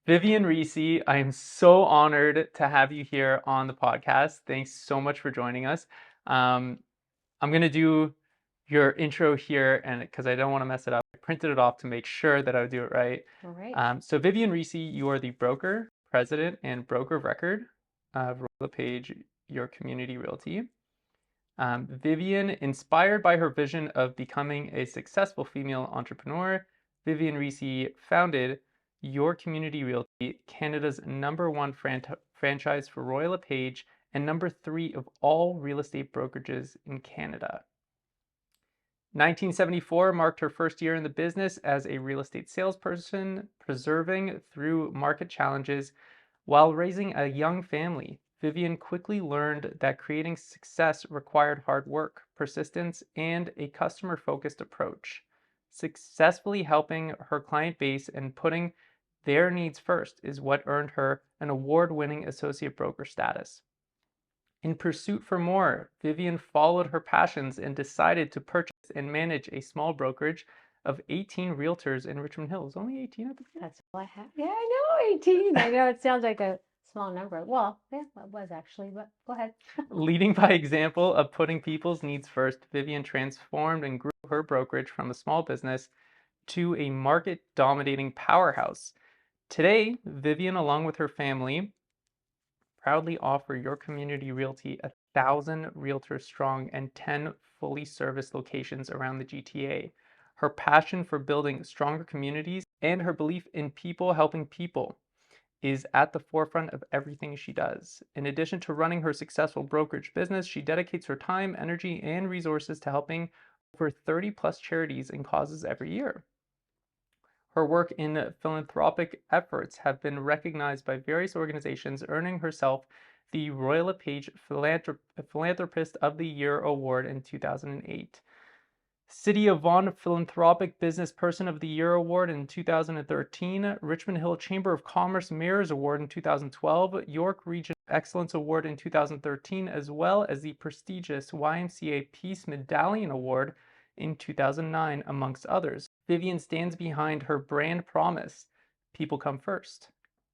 Vivian Risi, I am so honored to have you here on the podcast. Thanks so much for joining us. Um, I'm going to do your intro here, and because I don't want to mess it up, I printed it off to make sure that I would do it right. All right. So Vivian Risi, you are the broker, president, and broker of record of LePage, your community realty. Vivian, inspired by her vision of becoming a successful female entrepreneur, Vivian Risi founded Your Community Realty, Canada's #1 franchise for Royal LePage and #3 of all real estate brokerages in Canada. 1974 marked her first year in the business as a real estate salesperson, persevering through market challenges while raising a young family. Vivian quickly learned that creating success required hard work, persistence, and a customer-focused approach. Successfully helping her client base and putting their needs first is what earned her an award-winning associate broker status. In pursuit for more, Vivian followed her passions and decided to purchase and manage a small brokerage of 18 realtors in Richmond Hill. It's only 18 at the beginning. That's all I have. Yeah, I know, 18. I know it sounds like a small number. Well, yeah, it was actually, but go ahead. Leading by example of putting people's needs first, Vivian transformed and grew her brokerage from a small business to a market-dominating powerhouse. Today, Vivian, along with her family, proudly offer Your Community Realty 1,000 realtors strong and 10 fully serviced locations around the GTA. Her passion for building stronger communities and her belief in people helping people is at the forefront of everything she does. In addition to running her successful brokerage business, she dedicates her time, energy, and resources to helping over 30 plus charities and causes every year. Her work in philanthropic efforts have been recognized by various organizations, earning herself the Royal LePage Philanthropist of the Year award in 2008. City of Vaughan Philanthropic Business Person of the Year award in 2013, Richmond Hill Chamber of Commerce Mayor's Award in 2012, York Region Excellence Award in 2013, as well as the prestigious YMCA Peace Medallion Award in 2009, amongst others. Vivian stands behind her brand promise, people come first,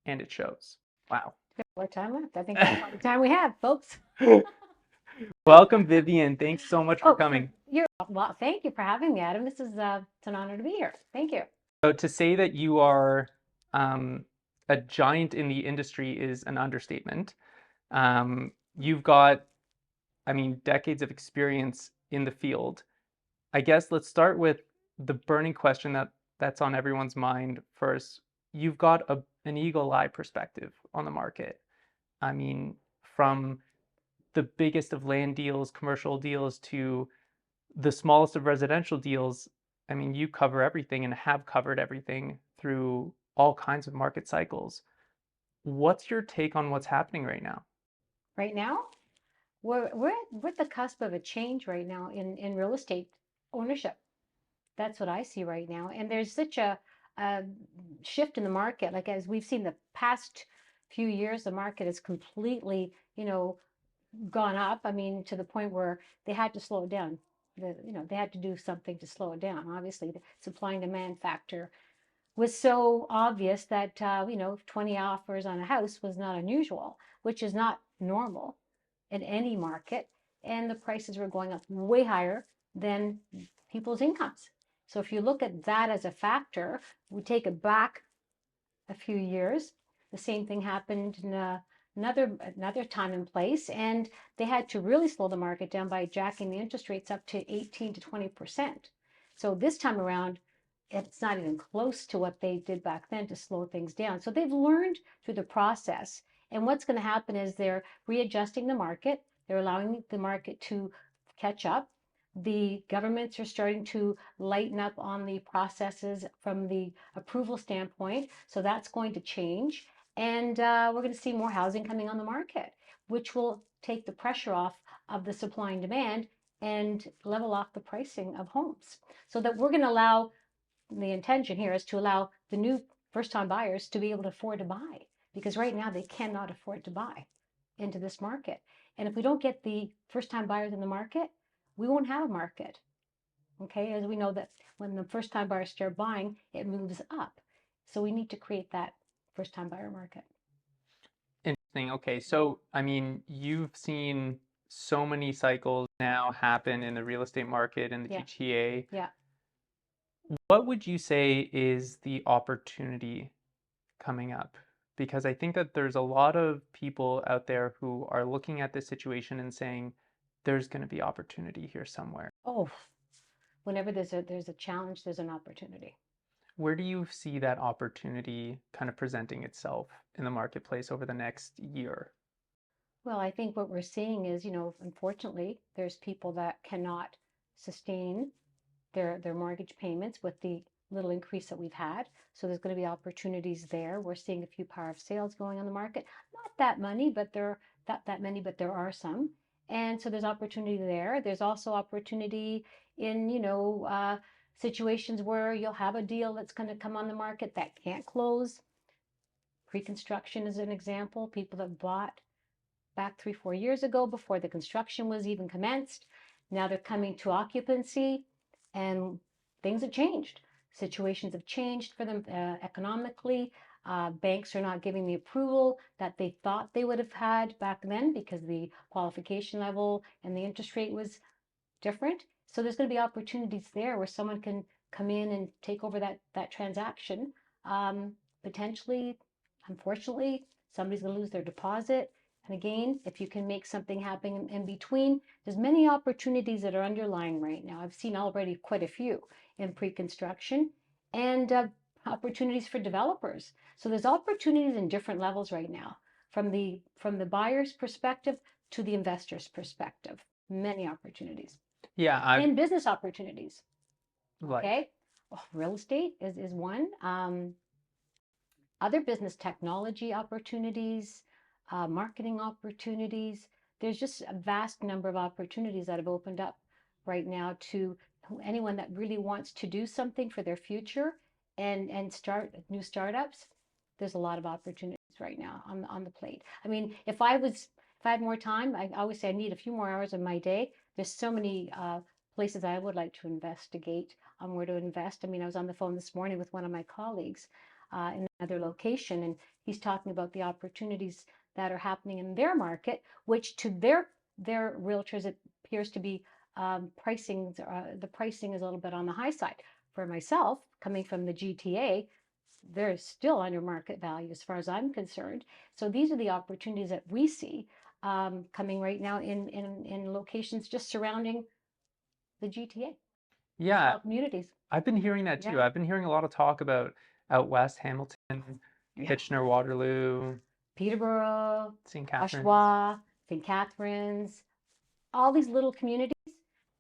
and it shows. Wow. More time left. I think that's all the time we have, folks. Welcome, Vivian. Thanks so much for Oh, coming. well, thank you for having me, Adam. This is it's an honor to be here. Thank you. So to say that you are um, a giant in the industry is an understatement. You've got, I mean, decades of experience in the field. I guess let's start with the burning question that's on everyone's mind first. You've got an eagle eye perspective on the market. I mean, from the biggest of land deals, commercial deals, to the smallest of residential deals. I mean, you cover everything and have covered everything through all kinds of market cycles. What's your take on what's happening right now? Right now, we're at the cusp of a change right now in real estate ownership. That's what I see right now. And there's such a shift in the market. Like as we've seen the past few years, the market has completely, gone up. I mean, to the point where they had to slow it down. They had to do something to slow it down. Obviously, the supply and demand factor was so obvious that 20 offers on a house was not unusual, which is not normal in any market. And the prices were going up way higher than people's incomes. So if you look at that as a factor, we take it back a few years. The same thing happened in another time and place, and they had to really slow the market down by jacking the interest rates up to 18 to 20%. So this time around, it's not even close to what they did back then to slow things down. So they've learned through the process. And what's going to happen is they're readjusting the market. They're allowing the market to catch up. The governments are starting to lighten up on the processes from the approval standpoint. So that's going to change. And we're going to see more housing coming on the market, which will take the pressure off of the supply and demand and level off the pricing of homes. So that we're going to allow, the intention here is to allow the new first-time buyers to be able to afford to buy, because right now they cannot afford to buy into this market. And if we don't get the first-time buyers in the market, we won't have a market. Okay, as we know that when the first-time buyers start buying, it moves up. So we need to create that first-time buyer market. Interesting. Okay, so I mean, you've seen so many cycles now happen in the real estate market in the Yeah, GTA. yeah. What would you say is the opportunity coming up? Because I think that there's a lot of people out there who are looking at this situation and saying there's going to be opportunity here somewhere. Oh, whenever there's a challenge, there's an opportunity. Where do you see that opportunity kind of presenting itself in the marketplace over the next year? Well, I think what we're seeing is, unfortunately, there's people that cannot sustain their mortgage payments with the little increase that we've had. So there's going to be opportunities there. We're seeing a few power of sales going on the market. Not that many, but that many, but there are some. And so there's opportunity there. There's also opportunity in, situations where you'll have a deal that's going to come on the market that can't close. Pre-construction is an example. People that bought back 3-4 years ago before the construction was even commenced. Now they're coming to occupancy and things have changed. Situations have changed for them economically. Banks are not giving the approval that they thought they would have had back then because the qualification level and the interest rate was different. So there's going to be opportunities there where someone can come in and take over that transaction. Potentially, unfortunately, somebody's going to lose their deposit. And again, if you can make something happen in between, there's many opportunities that are underlying right now. I've seen already quite a few in pre-construction and opportunities for developers. So there's opportunities in different levels right now, from the buyer's perspective to the investor's perspective. Many opportunities Yeah, I've and business opportunities. like, Okay. Oh, real estate is one. Other business technology opportunities, marketing opportunities. There's just a vast number of opportunities that have opened up right now to anyone that really wants to do something for their future and start new startups. There's a lot of opportunities right now on the plate. I mean, if I had more time, I always say I need a few more hours of my day. There's so many places I would like to investigate on where to invest. I mean, I was on the phone this morning with one of my colleagues in another location, and he's talking about the opportunities that are happening in their market, which to their realtors it appears to be pricing. The pricing is a little bit on the high side. For myself, coming from the GTA, they're still under market value as far as I'm concerned. So these are the opportunities that we see coming right now in locations just surrounding the GTA, yeah, small communities. I've been hearing that Yeah, too. I've been hearing a lot of talk about out west, Hamilton, yeah. Kitchener-Waterloo, Peterborough, St. Catharines. Oshawa, St. Catharines, all these little communities.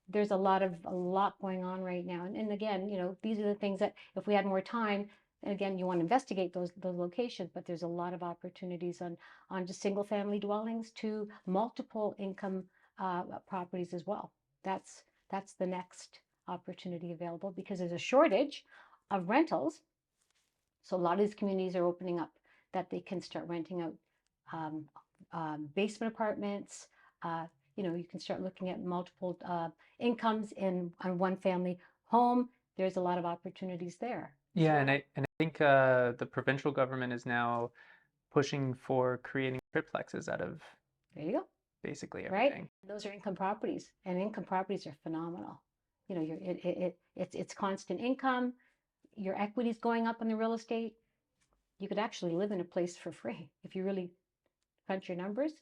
There's a lot going on right now. And again, these are the things that if we had more time, and again, you want to investigate those locations, but there's a lot of opportunities on just single family dwellings to multiple income properties as well. That's the next opportunity available because there's a shortage of rentals. So a lot of these communities are opening up that they can start renting out um, basement apartments. You can start looking at multiple incomes in on one family home. There's a lot of opportunities there as Yeah, well. and I think the provincial government is now pushing for creating triplexes out of There you go. basically Right? everything. Those are income properties, and income properties are phenomenal. It's constant income. Your equity's going up in the real estate. You could actually live in a place for free if you really crunch your numbers.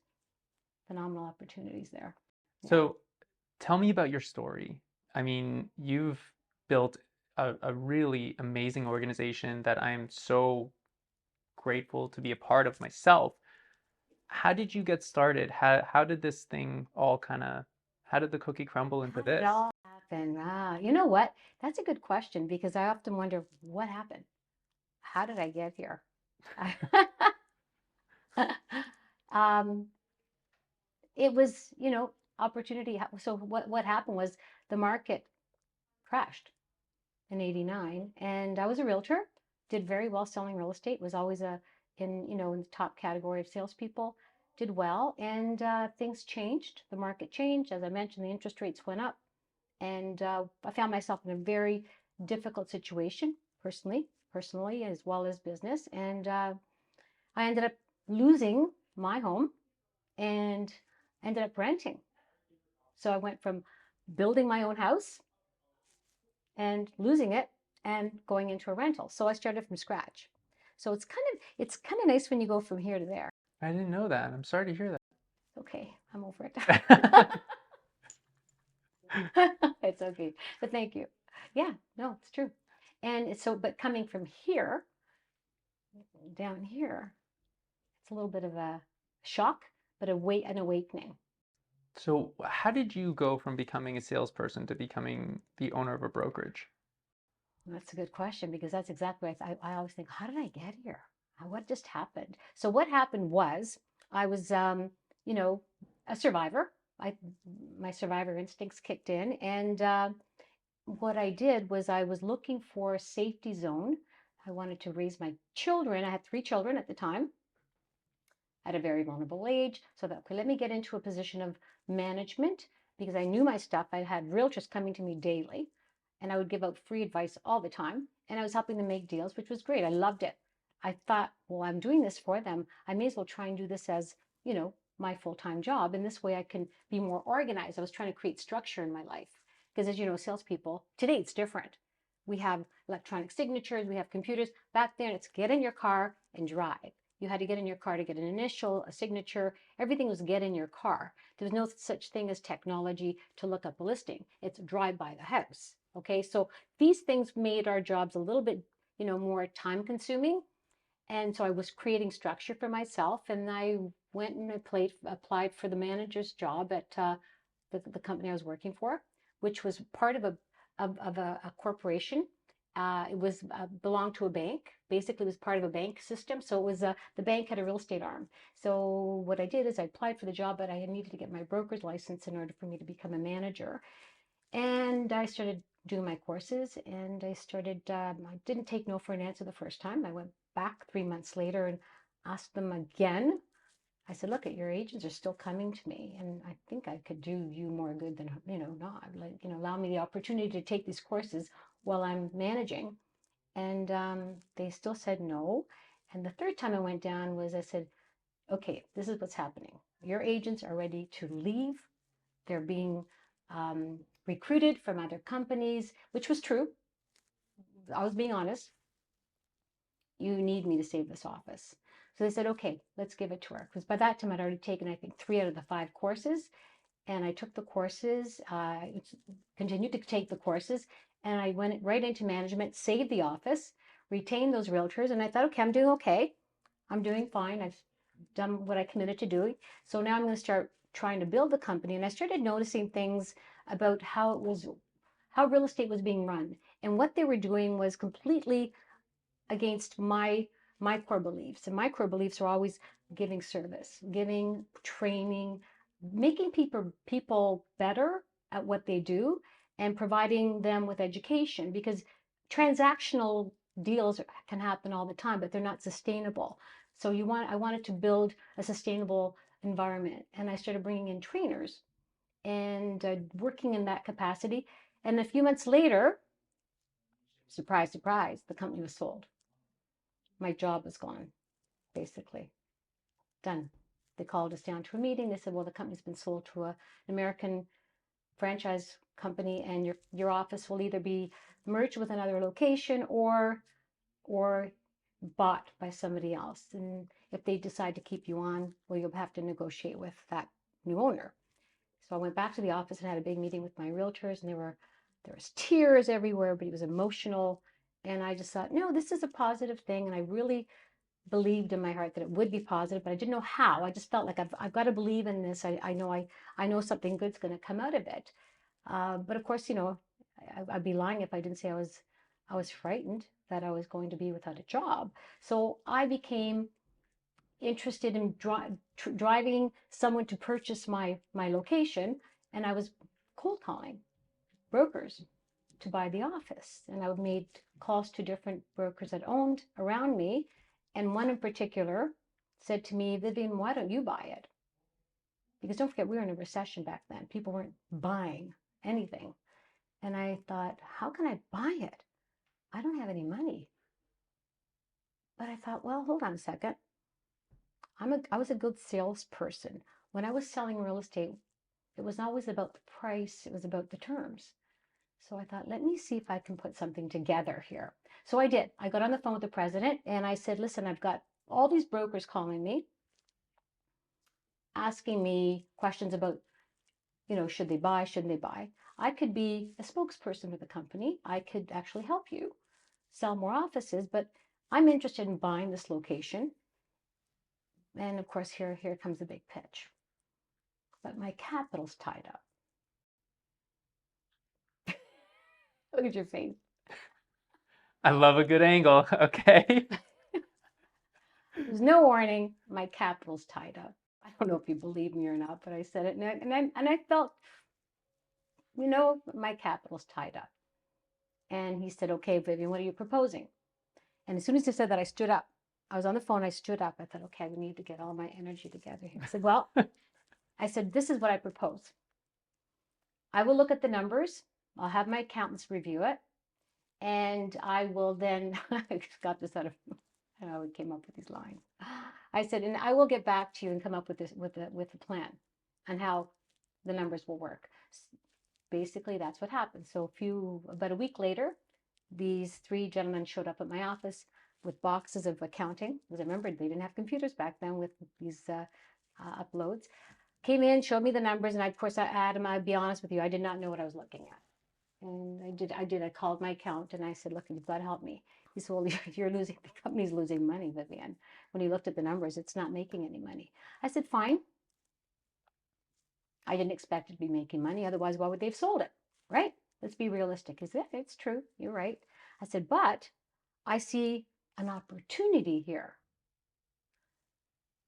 Phenomenal opportunities there. Yeah. So tell me about your story. I mean, you've built a really amazing organization that I am so grateful to be a part of myself. How did you get started? How did this thing all kind of, how did the cookie crumble into How did it this? all happen? You know what? That's a good question because I often wonder what happened. How did I get here? um, it was, opportunity. So what happened was the market crashed in '89, and I was a realtor, did very well selling real estate, was always in the top category of salespeople, did well, and things changed. The market changed. As I mentioned, the interest rates went up, and I found myself in a very difficult situation personally as well as business, and I ended up losing my home and ended up renting. So I went from building my own house and losing it and going into a rental. So I started from scratch. So it's kind of nice when you go from here to there. I didn't know that. I'm sorry to hear Okay, I'm over it. that. It's okay. But thank you. Yeah, no, it's true. And so, but coming from here down here, it's a little bit of a shock, but an awakening. So, how did you go from becoming a salesperson to becoming the owner of a brokerage? That's a good question because that's exactly what I always think, how did I get here? What just happened? So what happened was I was, you know, a survivor. My survivor instincts kicked in, and what I did was I was looking for a safety zone. I wanted to raise my children. I had 3 children at the time at a very vulnerable age. So that, okay, let me get into a position of management because I knew my stuff. I had realtors coming to me daily and I would give out free advice all the time. And I was helping them make deals, which was great. I loved it. I thought, well, I'm doing this for them. I may as well try and do this as, my full-time job. And this way I can be more organized. I was trying to create structure in my life. Because as you know, salespeople, today it's different. We have electronic signatures, we have computers. Back then, it's get in your car and drive. You had to get in your car to get an initial, a signature. Everything was get in your car. There was no such thing as technology to look up a listing. It's drive by the house. Okay, so these things made our jobs a little bit, more time consuming. And so I was creating structure for myself, and I went and applied for the manager's job at the company I was working for, which was part of a corporation. It was belonged to a bank. Basically, it was part of a bank system. So it was the bank had a real estate arm. So what I did is I applied for the job, but I needed to get my broker's license in order for me to become a manager. And I started doing my courses, and I didn't take no for an answer the first time. I went back 3 months later and asked them again. I said, look, your agents are still coming to me, and I think I could do you more good than, not. Like, allow me the opportunity to take these courses while I'm managing. And they still said no. And the third time I went down was I said, okay, this is what's happening. Your agents are ready to leave. They're being recruited from other companies, which was true. I was being honest. You need me to save this office. So they said, okay, let's give it to her. Because by that time, I'd already taken, I think, 3 out of the 5 courses. And I took the courses, continued to take the courses, and I went right into management, saved the office, retained those realtors. And I thought, okay, I'm doing okay. I'm doing fine. I've done what I committed to doing. So now I'm going to start trying to build the company. And I started noticing things about how real estate was being run. And what they were doing was completely against my core beliefs. And my core beliefs are always giving service, giving training, making people better at what they do, and providing them with education, because transactional deals can happen all the time, but they're not sustainable. So I wanted to build a sustainable environment, and I started bringing in trainers and working in that capacity. And a few months later, surprise, surprise, the company was sold. My job was gone, basically. Done. They called us down to a meeting. They said, well, the company's been sold to an American franchise company, and your office will either be merged with another location or bought by somebody else. And if they decide to keep you on, well, you'll have to negotiate with that new owner. So I went back to the office and had a big meeting with my realtors, and there was tears everywhere, but it was emotional. And I just thought, no, this is a positive thing. And I really believed in my heart that it would be positive, but I didn't know how. I just felt like I've got to believe in this. I know something good's going to come out of it. But of course, I'd be lying if I didn't say I was frightened that I was going to be without a job. So I became interested in driving someone to purchase my location, and I was cold calling brokers to buy the office. And I made calls to different brokers that owned around me. And one in particular said to me, Vivian, why don't you buy it? Because don't forget, we were in a recession back then. People weren't buying anything. And I thought, how can I buy it? I don't have any money. But I thought, well, hold on a second. I was a good salesperson. When I was selling real estate, it was always about the price, it was about the terms. So I thought, let me see if I can put something together here. So I did. I got on the phone with the president and I said, listen, I've got all these brokers calling me, asking me questions about, should they buy, shouldn't they buy? I could be a spokesperson for the company. I could actually help you sell more offices, but I'm interested in buying this location. And of course, here comes the big pitch. But my capital's tied up. Look at your face. I love a good angle. Okay. There's no warning. My capital's tied up. I don't know if you believe me or not, but I said it, and I felt, my capital's tied up. And he said, okay, Vivian, what are you proposing? And as soon as he said that, I stood up. I was on the phone. I stood up. I thought, okay, I need to get all my energy together here. I said, well, this is what I propose. I will look at the numbers. I'll have my accountants review it. And I will then, I got this out of, I don't know how we came up with these lines. I said, and I will get back to you and come up with this, with a plan on how the numbers will work. Basically, that's what happened. So about a week later, these three gentlemen showed up at my office with boxes of accounting, because I remember they didn't have computers back then with these uploads. Came in, showed me the numbers, and of course, Adam, I'd be honest with you, I did not know what I was looking at. And I called my accountant and I said, look, you've got to help me. He said, well, the company's losing money, Vivian. When he looked at the numbers, it's not making any money. I said, fine. I didn't expect it to be making money. Otherwise, why would they have sold it? Right? Let's be realistic. Is it? It's true. You're right. I said, but I see an opportunity here.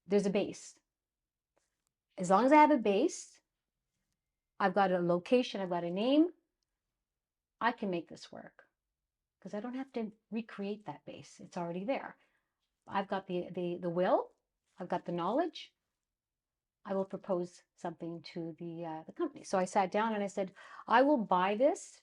There's a base. As long as I have a base, I've got a location, I've got a name, I can make this work. Because I don't have to recreate that base. It's already there. I've got the will, I've got the knowledge. I will propose something to the company. So I sat down and I said, I will buy this,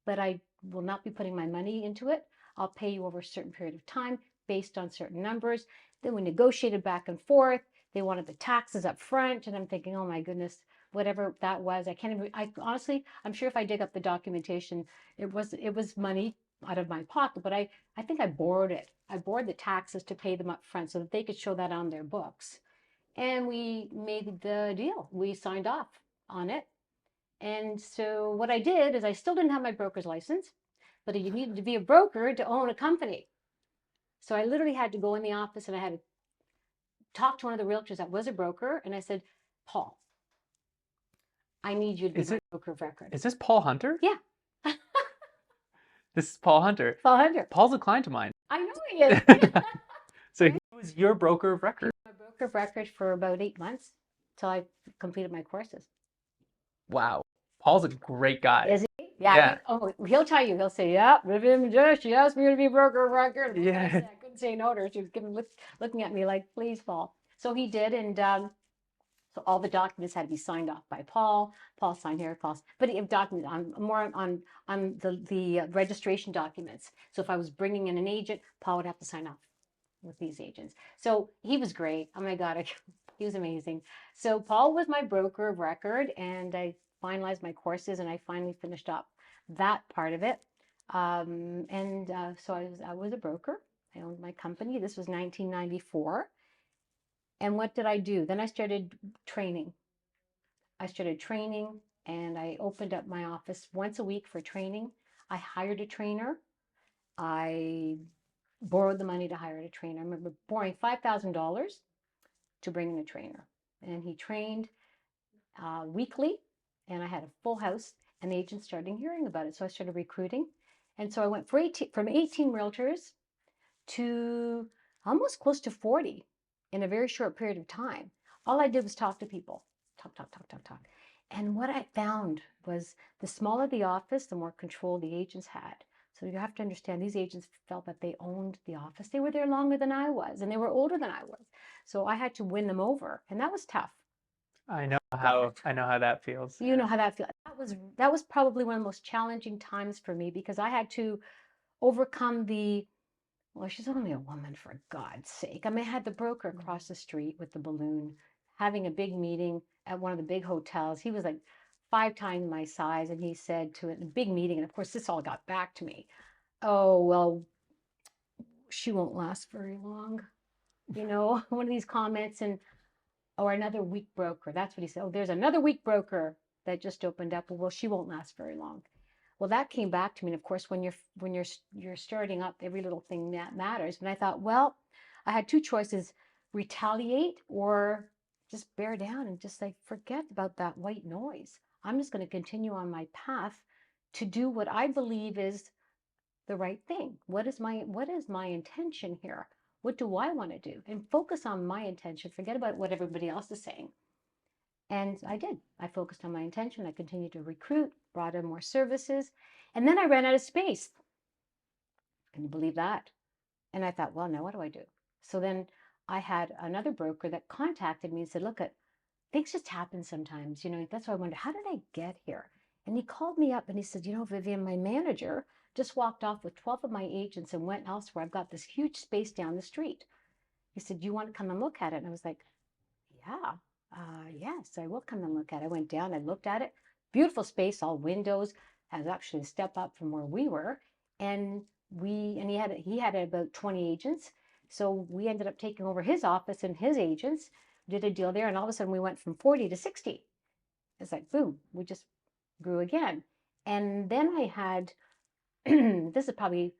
but I will not be putting my money into it. I'll pay you over a certain period of time based on certain numbers. Then we negotiated back and forth. They wanted the taxes up front, and I'm thinking, oh my goodness, whatever that was, I can't even. I honestly, I'm sure if I dig up the documentation, it was money out of my pocket, but I think I borrowed it. I borrowed the taxes to pay them up front so that they could show that on their books. And we made the deal. We signed off on it. And so what I did is I still didn't have my broker's license, but you needed to be a broker to own a company. So I literally had to go in the office and I had to talk to one of the realtors that was a broker. And I said, Paul, I need you to be my broker of record. Is this Paul Hunter? Yeah. This is Paul Hunter. Paul Hunter. Paul's a client of mine. I know he is. So he was your broker of record. He was my broker of record for about 8 months until I completed my courses. Wow. Paul's a great guy. Is he? Yeah. He'll tell you. He'll say, yeah, Vivian, she asked me to be broker of record. Yeah. I couldn't say no to her. She was looking at me like, please, Paul. So he did, and so all the documents had to be signed off by Paul. Paul signed here, but if documents more on the registration documents. So if I was bringing in an agent, Paul would have to sign off with these agents. So he was great. Oh my God, he was amazing. So Paul was my broker of record, and I finalized my courses, and I finally finished up that part of it. So I was a broker. I owned my company. This was 1994. And what did I do? Then I started training. And I opened up my office once a week for training. I hired a trainer. I borrowed the money to hire a trainer. I remember borrowing $5,000 to bring in a trainer. And he trained weekly, and I had a full house, and the agents started hearing about it. So I started recruiting. And so I went from 18 realtors to almost close to 40 in a very short period of time. All I did was talk to people, talk. And what I found was the smaller the office, the more control the agents had. So you have to understand, these agents felt that they owned the office. They were there longer than I was, and they were older than I was. So I had to win them over, and that was tough. I know how that feels. You know how that feels. That was probably one of the most challenging times for me, because I had to overcome the Well, she's only a woman, for God's sake. I mean, I had the broker across the street with the balloon having a big meeting at one of the big hotels. He was like 5 times my size, and he said to it, a big meeting, and of course, this all got back to me. Oh, well, she won't last very long. One of these comments, or another weak broker. That's what he said. Oh, there's another weak broker that just opened up. Well, she won't last very long. Well, that came back to me. And of course, when you're starting up, every little thing that matters. And I thought, well, I had two choices: retaliate or just bear down and just like forget about that white noise. I'm just going to continue on my path to do what I believe is the right thing. What is my intention here? What do I want to do? And focus on my intention. Forget about what everybody else is saying. And I did. I focused on my intention. I continued to recruit, brought in more services, and then I ran out of space. Can you believe that? And I thought, well, now what do I do? So then I had another broker that contacted me and said, look, things just happen sometimes. That's why I wondered, how did I get here? And he called me up and he said, Vivian, my manager just walked off with 12 of my agents and went elsewhere. I've got this huge space down the street. He said, do you want to come and look at it? And I was like, yeah, yes, I will come and look at it. I went down, I looked at it. Beautiful space, all windows, has actually a step up from where we were. And he had about 20 agents. So we ended up taking over his office and his agents, did a deal there, and all of a sudden we went from 40 to 60. It's like, boom, we just grew again. And then I had, this is probably,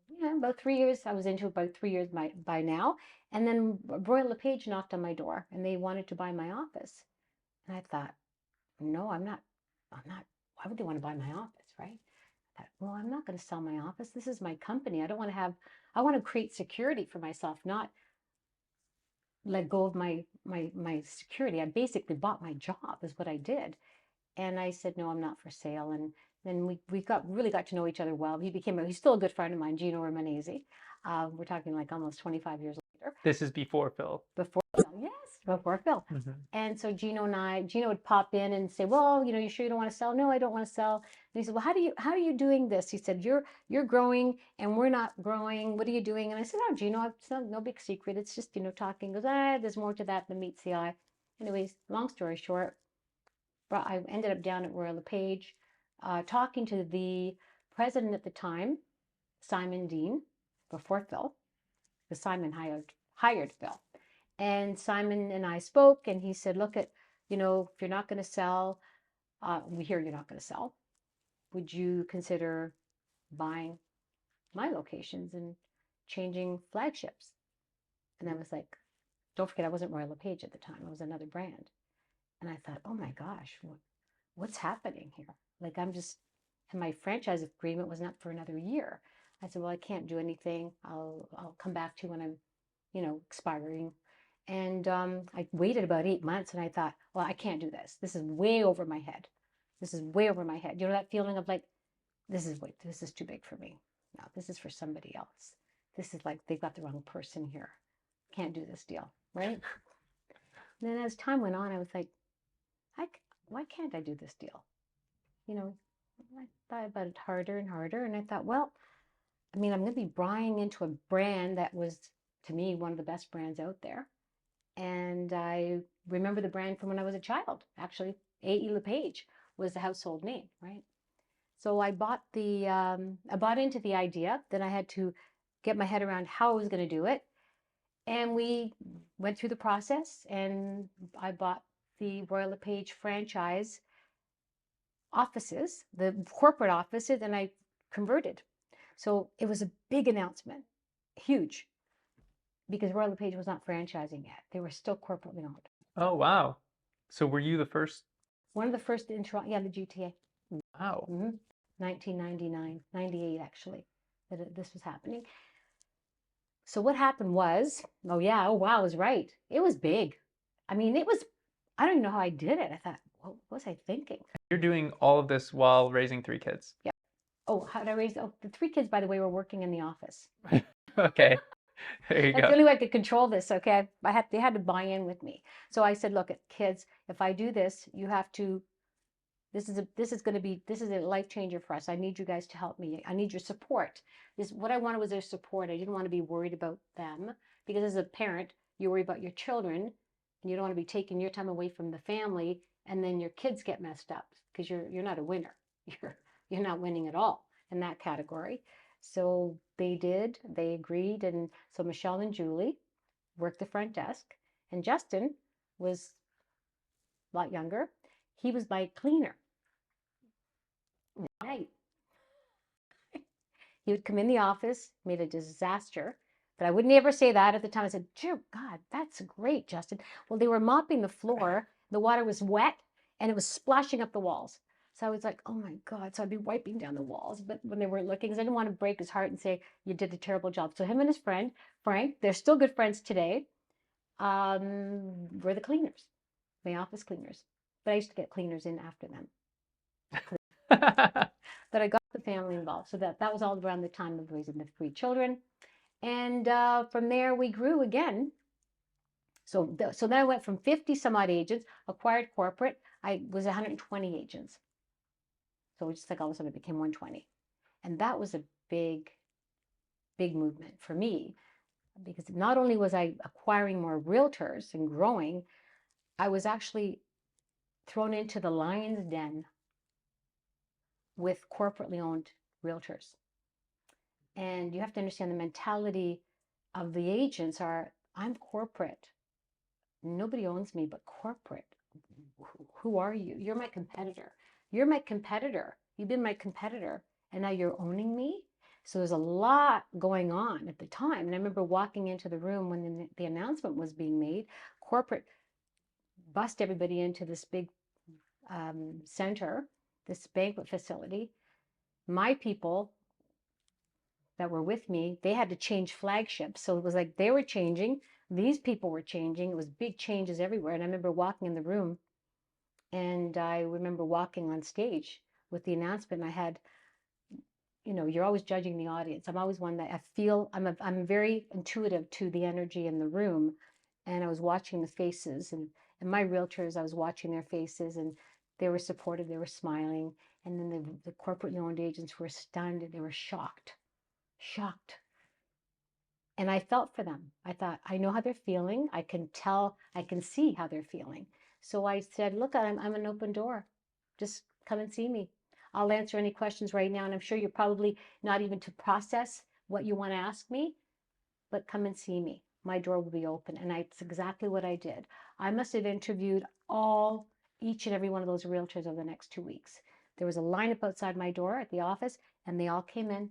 yeah, about 3 years. I was into about 3 years by now. And then LePage knocked on my door and they wanted to buy my office. And I thought, no, I'm not, why would they want to buy my office, right? I thought, well, I'm not going to sell my office. This is my company. I want to create security for myself, not let go of my security. I basically bought my job is what I did. And I said, no, I'm not for sale. And then we really got to know each other well. He's still a good friend of mine, Gino Romanese. We're talking like almost 25 years later. This is before Phil. Before Phil, yes, before Phil. Mm-hmm. And so Gino would pop in and say, well, you sure you don't want to sell? No, I don't want to sell. And he said, well, how are you doing this? He said, you're growing and we're not growing. What are you doing? And I said, oh, Gino, it's no big secret. It's just, talking. He goes, there's more to that than meets the eye. Anyways, long story short, I ended up down at LePage, talking to the president at the time, Simon Dean, before Phil, because Simon hired Phil. And Simon and I spoke, and he said, look, if you're not going to sell, we hear you're not going to sell, would you consider buying my locations and changing flagships? And I was like, don't forget, I wasn't LePage at the time. I was another brand. And I thought, oh my gosh, what's happening here? Like and my franchise agreement wasn't up for another year. I said, well, I can't do anything. I'll come back to you when I'm, expiring. And I waited about 8 months and I thought, well, I can't do this. This is way over my head. This is way over my head. That feeling of like, this is too big for me. No, this is for somebody else. This is like, they've got the wrong person here. Can't do this deal, right? And then as time went on, I was like, why can't I do this deal? I thought about it harder and harder. And I thought, well, I'm going to be buying into a brand that was, to me, one of the best brands out there. And I remember the brand from when I was a child. Actually, A.E. LePage was the household name, right? So I bought into the idea. Then I had to get my head around how I was going to do it. And we went through the process, and I bought the LePage franchise offices, the corporate offices, and I converted. So it was a big announcement, huge, because LePage was not franchising yet. They were still corporately owned. Oh, wow. So were you the first? One of the first in Toronto, yeah, the GTA. Wow. 1999, 98 actually, that this was happening. So what happened was, oh wow, I was right. It was big. I don't even know how I did it. I thought, what was I thinking? You're doing all of this while raising 3 kids. Yeah. Oh, how did I raise? Oh, the 3 kids, by the way, were working in the office. Okay. There you That's go. the only way I could control this. Okay. They had to buy in with me. So I said, look, kids, if I do this, you have to This is a life changer for us. I need you guys to help me. I need your support. What I wanted was their support. I didn't want to be worried about them, because as a parent, you worry about your children, and you don't want to be taking your time away from the family, and then your kids get messed up because you're not a winner. You're not winning at all in that category. So they did. They agreed, and so Michelle and Julie worked the front desk, and Justin was a lot younger. He was my cleaner. Right. He would come in the office, made a disaster. But I would never say that at the time. I said, "Dear God, that's great, Justin." Well, they were mopping the floor. The water was wet and it was splashing up the walls. So I was like, "Oh my God." So I'd be wiping down the walls. But when they weren't looking, because I didn't want to break his heart and say, "You did a terrible job." So him and his friend, Frank, they're still good friends today, were the cleaners, my office cleaners. But I used to get cleaners in after them. But I got the family involved. So that was all around the time of raising the 3 children. And from there, we grew again. So then I went from 50 some odd agents, acquired corporate. I was 120 agents. So just like all of a sudden it became 120. And that was a big, big movement for me, because not only was I acquiring more realtors and growing, I was actually thrown into the lion's den with corporately owned realtors. And you have to understand the mentality of the agents are, I'm corporate. Nobody owns me but corporate. Who are you? You're my competitor. You're my competitor. You've been my competitor, and now you're owning me. So there's a lot going on at the time. And I remember walking into the room when the announcement was being made. Corporate bust everybody into this big center, this banquet facility. My people that were with me, they had to change flagships. So it was like they were changing, these people were changing. It was big changes everywhere. And I remember walking in the room, and I remember walking on stage with the announcement. I had, you're always judging the audience. I'm always one that I feel, I'm very intuitive to the energy in the room. And I was watching the faces, and my realtors, I was watching their faces, and they were supportive, they were smiling. And then the corporate owned agents were stunned, and they were shocked. And I felt for them. I thought, I know how they're feeling. I can tell, I can see how they're feeling. So I said, look, I'm an open door. Just come and see me. I'll answer any questions right now. And I'm sure you're probably not even to process what you want to ask me, but come and see me. My door will be open. And that's exactly what I did. I must have interviewed each and every one of those realtors over the next 2 weeks. There was a lineup outside my door at the office, and they all came in,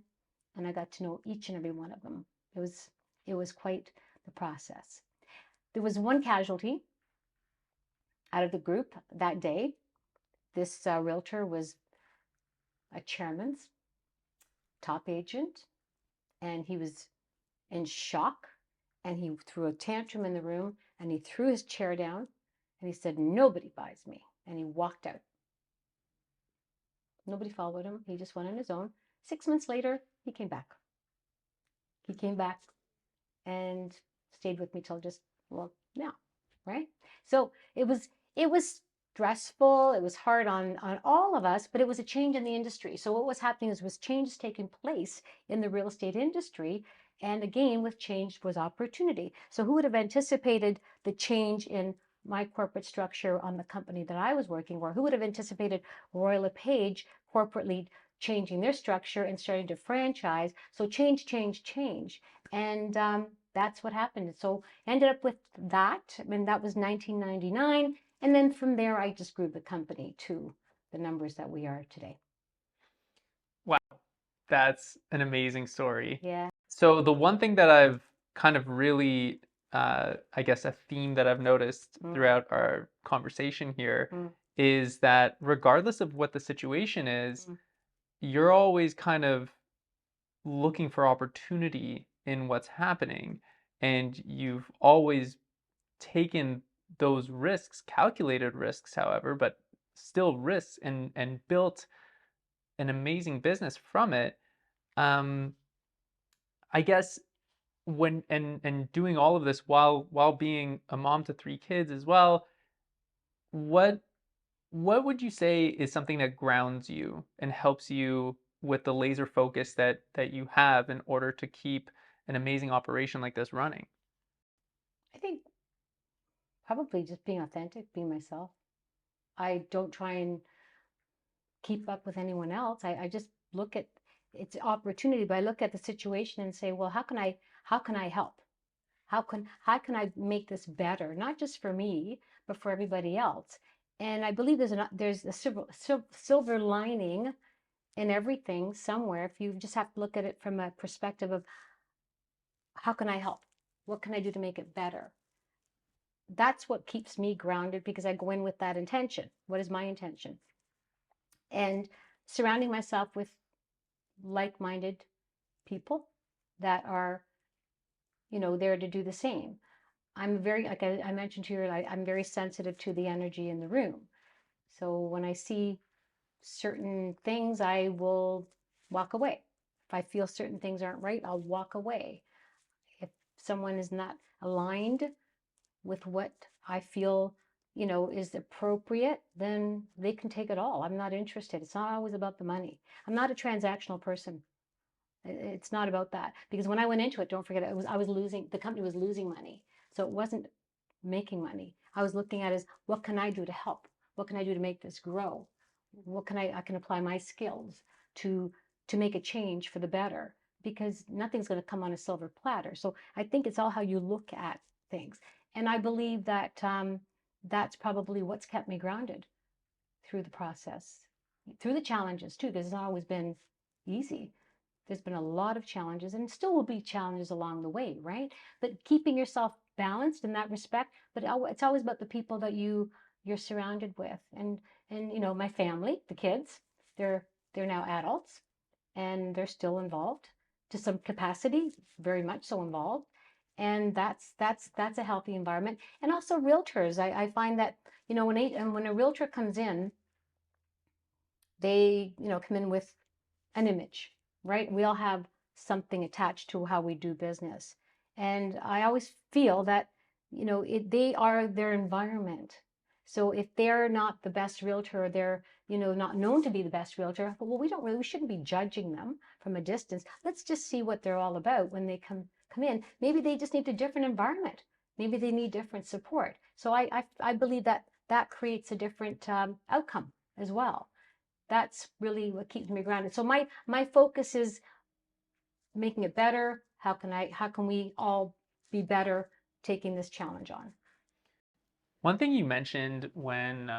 and I got to know each and every one of them. It was quite the process. There was one casualty out of the group that day. This realtor was a chairman's top agent, and he was in shock, and he threw a tantrum in the room, and he threw his chair down, and he said, "Nobody buys me," and he walked out. Nobody followed him. He just went on his own. 6 months later, he came back. He came back and stayed with me till just, well, now, right? So it was stressful. It was hard on all of us, but it was a change in the industry. So what was happening was changes taking place in the real estate industry. And again, with change was opportunity. So who would have anticipated the change in my corporate structure on the company that I was working for? Who would have anticipated LePage corporately changing their structure and starting to franchise? So change. And that's what happened. So ended up with that. I mean, that was 1999. And then from there, I just grew the company to the numbers that we are today. Wow, that's an amazing story. Yeah. So the one thing that I've kind of really, I guess a theme that I've noticed throughout our conversation here is that regardless of what the situation is, you're always kind of looking for opportunity in what's happening, and you've always taken those risks, calculated risks, however, but still risks, and built an amazing business from it. I guess when and doing all of this while being a mom to 3 kids as well, what What would you say is something that grounds you and helps you with the laser focus that you have in order to keep an amazing operation like this running? I think probably just being authentic, being myself. I don't try and keep up with anyone else. I just look at it's opportunity, but I look at the situation and say, well, how can I help? How can I make this better? Not just for me, but for everybody else. And I believe there's a silver lining in everything somewhere. If you just have to look at it from a perspective of how can I help? What can I do to make it better? That's what keeps me grounded because I go in with that intention. What is my intention? And surrounding myself with like-minded people that are, there to do the same. I'm very, like I mentioned to you, I'm very sensitive to the energy in the room. So when I see certain things, I will walk away. If I feel certain things aren't right, I'll walk away. If someone is not aligned with what I feel, is appropriate, then they can take it all. I'm not interested. It's not always about the money. I'm not a transactional person. It's not about that because when I went into it, don't forget, I was losing. The company was losing money, so it wasn't making money. I was looking at is what can I do to help? What can I do to make this grow? What can I can apply my skills to make a change for the better because nothing's going to come on a silver platter. So I think it's all how you look at things, and I believe that that's probably what's kept me grounded through the process, through the challenges too, because it's not always been easy. There's been a lot of challenges and still will be challenges along the way, right? But keeping yourself balanced in that respect, but it's always about the people that you're surrounded with. And my family, the kids, they're now adults and they're still involved to some capacity, very much so involved. And that's a healthy environment. And also realtors. I find that, when a realtor comes in, they, come in with an image, right? We all have something attached to how we do business. And I always feel that, they are their environment. So if they're not the best realtor, or they're, not known to be the best realtor, well, we shouldn't be judging them from a distance. Let's just see what they're all about when they come in. Maybe they just need a different environment. Maybe they need different support. So I believe that that creates a different outcome as well. That's really what keeps me grounded. So my focus is making it better. How can we all be better taking this challenge on? One thing you mentioned when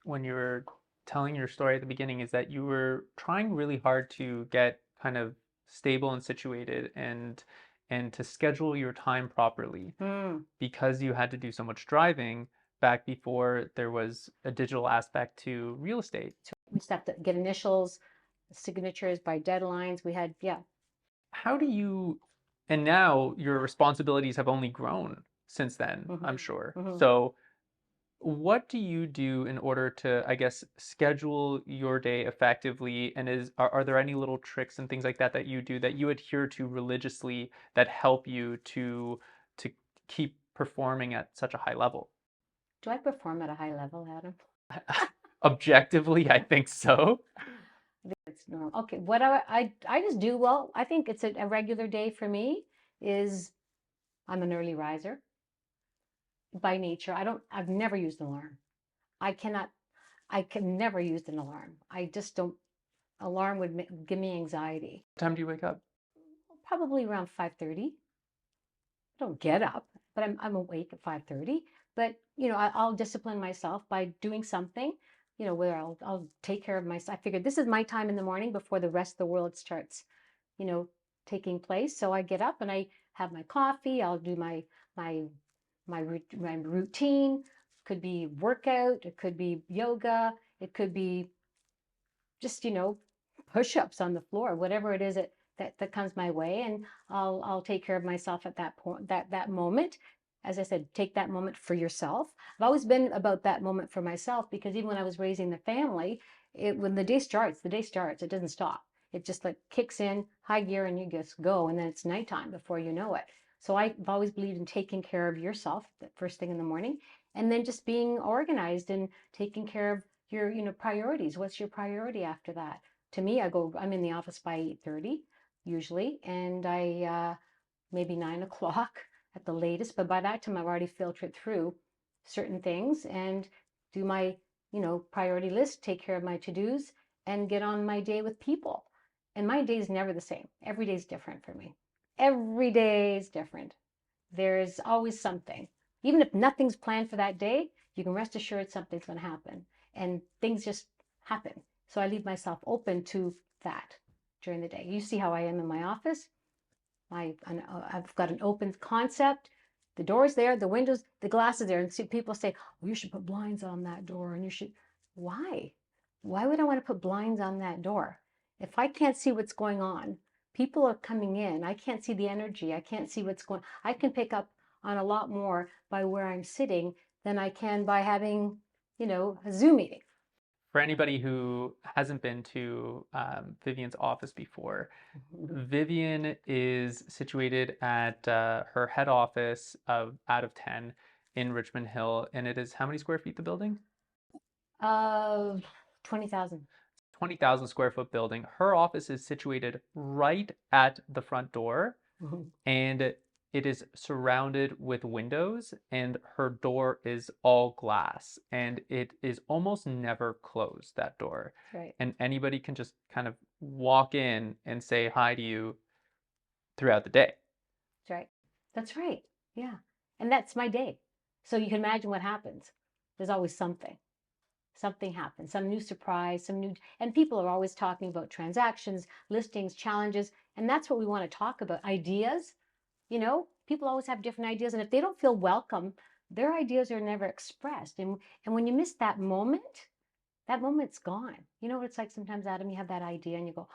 you were telling your story at the beginning is that you were trying really hard to get kind of stable and situated and to schedule your time properly Mm. because you had to do so much driving back before there was a digital aspect to real estate. So we just have to get initials, signatures by deadlines. We had, yeah. How do you, and now your responsibilities have only grown since then, Hmm. I'm sure. Hmm. So what do you do in order to, I guess, schedule your day effectively? And are there any little tricks and things like that that you do that you adhere to religiously that help you to keep performing at such a high level? Do I perform at a high level, Adam? Objectively, I think so. I think it's normal. Okay, what I just do, well, I think it's a regular day for me is I'm an early riser by nature. I've never used an alarm. I cannot I can never use an alarm. I just don't. Alarm would give me anxiety. What time do you wake up? Probably around 5:30. I don't get up, but I'm awake at 5:30. But I'll discipline myself by doing something, where I'll take care of myself. I figured this is my time in the morning before the rest of the world starts, you know, taking place. So I get up and I have my coffee. I'll do my my routine. Could be workout. It could be yoga. It could be just push-ups on the floor, whatever it is that comes my way, and I'll take care of myself at that point, that moment. As I said, take that moment for yourself. I've always been about that moment for myself because even when I was raising the family, when the day starts, it doesn't stop. It just like kicks in high gear and you just go, and then it's nighttime before you know it. So I've always believed in taking care of yourself the first thing in the morning, and then just being organized and taking care of your, priorities. What's your priority after that? To me, I'm in the office by 8:30 usually, and I maybe 9 o'clock at the latest. But by that time, I've already filtered through certain things and do my, priority list, take care of my to-dos, and get on my day with people. And my day is never the same. Every day is different for me. Every day is different. There's always something. Even if nothing's planned for that day, you can rest assured something's going to happen. And things just happen. So I leave myself open to that during the day. You see how I am in my office. I've got an open concept. The door's there, the windows, the glass is there. And see, people say, oh, you should put blinds on that door. And you should. Why? Why would I want to put blinds on that door? If I can't see what's going on, people are coming in. I can't see the energy. I can't see what's going on. I can pick up on a lot more by where I'm sitting than I can by having, a Zoom meeting. For anybody who hasn't been to Vivian's office before, Vivian is situated at her head office out of 10 in Richmond Hill, and it is how many square feet, the building? 20,000. 20,000 square foot building. Her office is situated right at the front door, and it is surrounded with windows, and her door is all glass, and it is almost never closed, that door. Right. And anybody can just kind of walk in and say hi to you throughout the day. That's right. That's right. Yeah. And that's my day. So you can imagine what happens. There's always something. Something happens, some new surprise, and people are always talking about transactions, listings, challenges, and that's what we want to talk about. Ideas, people always have different ideas, and if they don't feel welcome, their ideas are never expressed. And when you miss that moment's gone. You know what it's like sometimes, Adam, you have that idea and you go,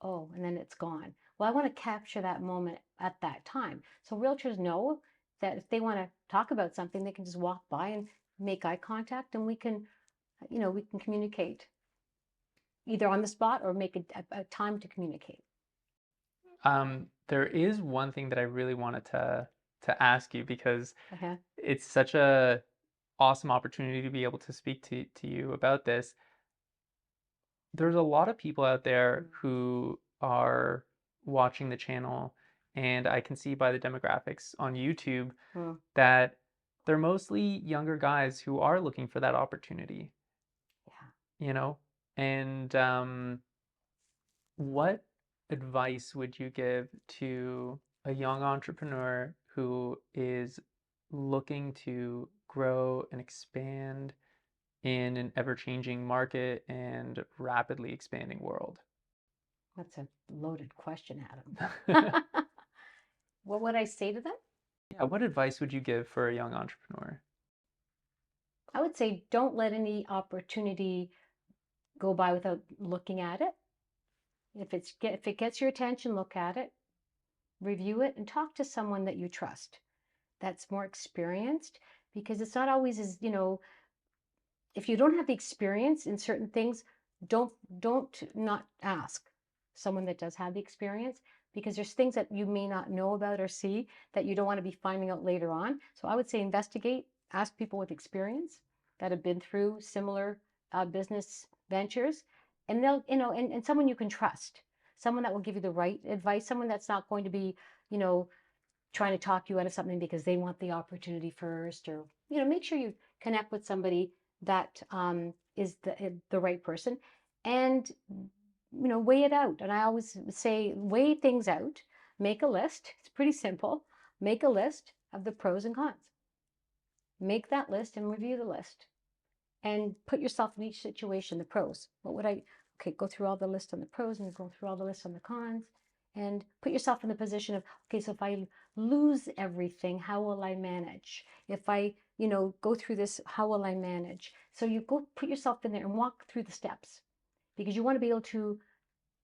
oh, and then it's gone. Well, I want to capture that moment at that time. So realtors know that if they want to talk about something, they can just walk by and make eye contact, and we can communicate either on the spot or make a time to communicate. There is one thing that I really wanted to ask you, because Uh-huh. it's such a awesome opportunity to be able to speak to you about this. There's a lot of people out there who are watching the channel, and I can see by the demographics on YouTube that they're mostly younger guys who are looking for that opportunity. Yeah. And what advice would you give to a young entrepreneur who is looking to grow and expand in an ever-changing market and rapidly expanding world? That's a loaded question, Adam. What would I say to them? Yeah, what advice would you give for a young entrepreneur? I would say don't let any opportunity go by without looking at it. If it gets your attention, look at it, review it, and talk to someone that you trust that's more experienced, because it's not always as, if you don't have the experience in certain things, don't not ask someone that does have the experience, because there's things that you may not know about or see that you don't want to be finding out later on. So I would say investigate, ask people with experience that have been through similar business ventures, and they'll, and someone you can trust, someone that will give you the right advice, someone that's not going to be, trying to talk you out of something because they want the opportunity first, or, make sure you connect with somebody that is the right person, and weigh it out. And I always say, weigh things out, make a list. It's pretty simple. Make a list of the pros and cons. Make that list and review the list, and put yourself in each situation. The pros. Go through all the list on the pros and go through all the lists on the cons, and put yourself in the position of, okay, so if I lose everything, how will I manage? If I, go through this, how will I manage? So you go put yourself in there and walk through the steps, because you want to be able to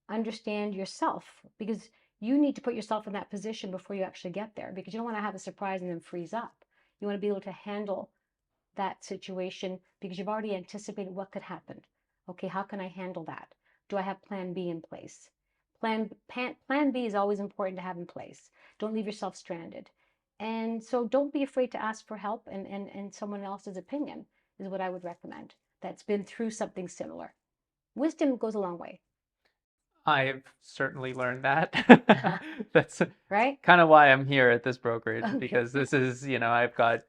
understand yourself, because you need to put yourself in that position before you actually get there, because you don't want to have a surprise and then freeze up. You want to be able to handle that situation because you've already anticipated what could happen. Okay, how can I handle that? Do I have plan B in place? Plan B is always important to have in place. Don't leave yourself stranded. And so don't be afraid to ask for help, and someone else's opinion is what I would recommend. that's been through something similar. Wisdom goes a long way. I've certainly learned that. That's Right? kind of why I'm here at this brokerage, Okay. because this is, I've got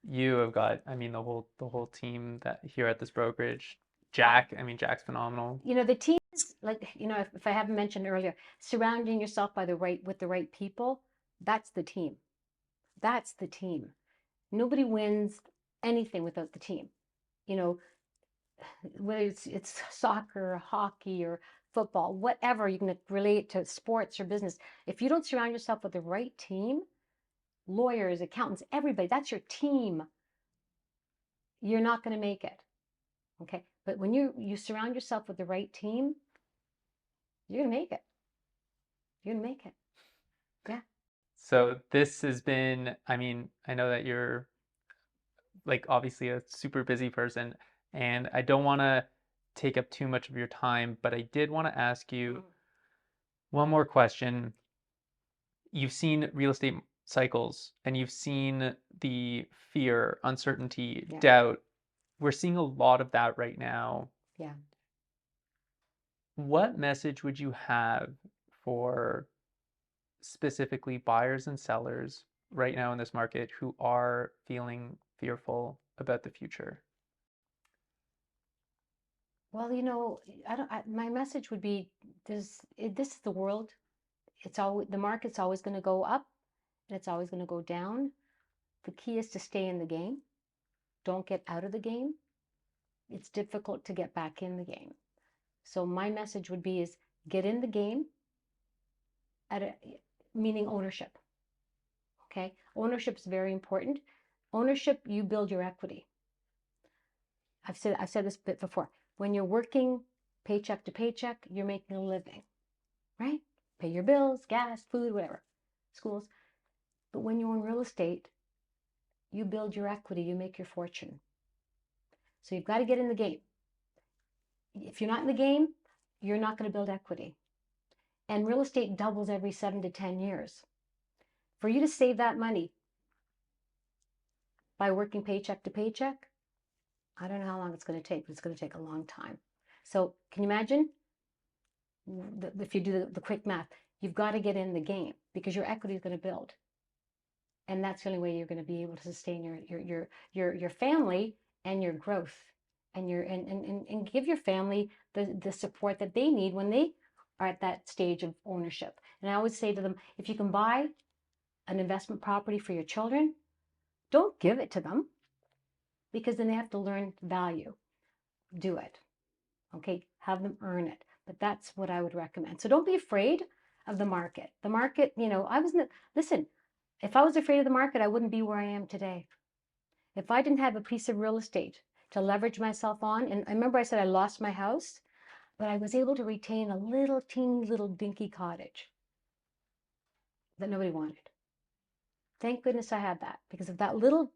you, I've got, I mean, the whole team that here at this brokerage. Well, Jack, I mean, Jack's phenomenal. the team is like, if I haven't mentioned earlier, surrounding yourself with the right people, that's the team. That's the team. Nobody wins anything without the team. You know, whether it's soccer, hockey, or football, whatever you can relate to sports or business. If you don't surround yourself with the right team, lawyers, accountants, everybody, that's your team, you're not going to make it. Okay. But when you surround yourself with the right team, you're going to make it. You're going to make it. Yeah. So this has been, I mean, I know that you're like obviously a super busy person, and I don't want to take up too much of your time, but I did want to ask you one more question. You've seen real estate cycles and you've seen the fear, uncertainty, Yeah. doubt. We're seeing a lot of that right now. Yeah. What message would you have for specifically buyers and sellers right now in this market who are feeling fearful about the future? Well, my message would be this is the world. The market's always going to go up and it's always going to go down. The key is to stay in the game. Don't get out of the game. It's difficult to get back in the game. So my message would be is get in the game meaning ownership. Okay? Ownership is very important. Ownership, you build your equity. I've said this bit before. When you're working paycheck to paycheck, you're making a living, right? Pay your bills, gas, food, whatever, schools. But when you own real estate, you build your equity, you make your fortune. So you've got to get in the game. If you're not in the game, you're not going to build equity. And real estate doubles every 7 to 10 years. For you to save that money by working paycheck to paycheck, I don't know how long it's going to take, but it's going to take a long time. So can you imagine if you do the quick math, you've got to get in the game because your equity is going to build. And that's the only way you're going to be able to sustain your family and your growth and give your family the support that they need when they are at that stage of ownership. And I always say to them, if you can buy an investment property for your children, don't give it to them because then they have to learn value. Do it. Okay, have them earn it. But that's what I would recommend. So don't be afraid of the market. The market, listen, if I was afraid of the market, I wouldn't be where I am today. If I didn't have a piece of real estate to leverage myself on, and I remember I said I lost my house, but I was able to retain a little teeny little dinky cottage that nobody wanted. Thank goodness I had that because of that little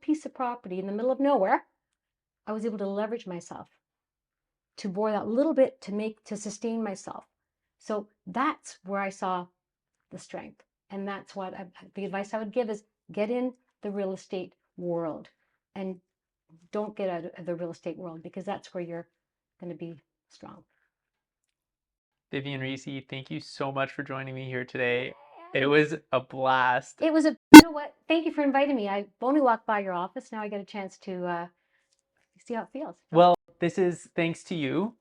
piece of property in the middle of nowhere. I was able to leverage myself to bore that little bit to sustain myself. So that's where I saw the strength. And that's what the advice I would give is get in the real estate world and don't get out of the real estate world because that's where you're going to be strong. Vivian Risi, thank you so much for joining me here today. It was a blast. You know what? Thank you for inviting me. I only walked by your office. Now I get a chance to see how it feels. Well, this is thanks to you.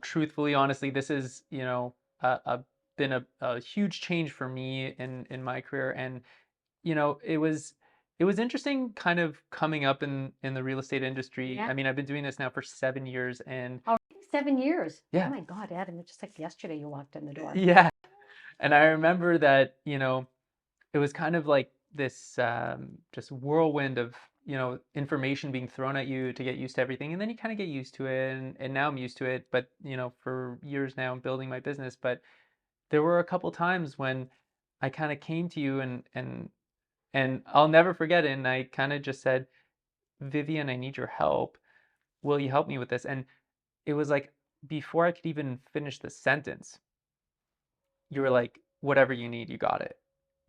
Truthfully, honestly, this is, been a huge change for me in my career. And, it was interesting kind of coming up in the real estate industry. Yeah. I mean, I've been doing this now for 7 years and Oh, 7 years. yeah. Oh my God, Adam, it's just like yesterday you walked in the door. Yeah. And I remember that, it was kind of like this just whirlwind of, information being thrown at you to get used to everything. And then you kind of get used to it. And now I'm used to it. But, for years now I'm building my business. But there were a couple times when I kind of came to you and I'll never forget it. And I kind of just said, Vivian, I need your help. Will you help me with this? And it was like before I could even finish the sentence, you were like, whatever you need, you got it.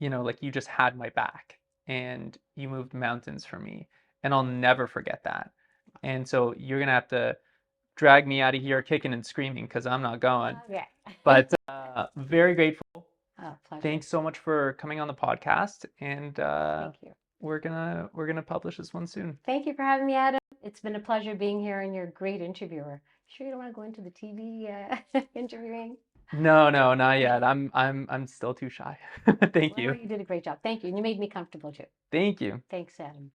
Like you just had my back and you moved mountains for me. And I'll never forget that. And so you're gonna have to drag me out of here kicking and screaming because I'm not going. Yeah. But very grateful. Oh, pleasure. Thanks so much for coming on the podcast, and Thank you. we're gonna publish this one soon. Thank you for having me, Adam. It's been a pleasure being here, and you're a great interviewer. Sure you don't want to go into the TV interviewing? No, not yet. I'm still too shy. Thank Well, you. you did a great job. Thank you. And you made me comfortable too. Thank you. Thanks, Adam.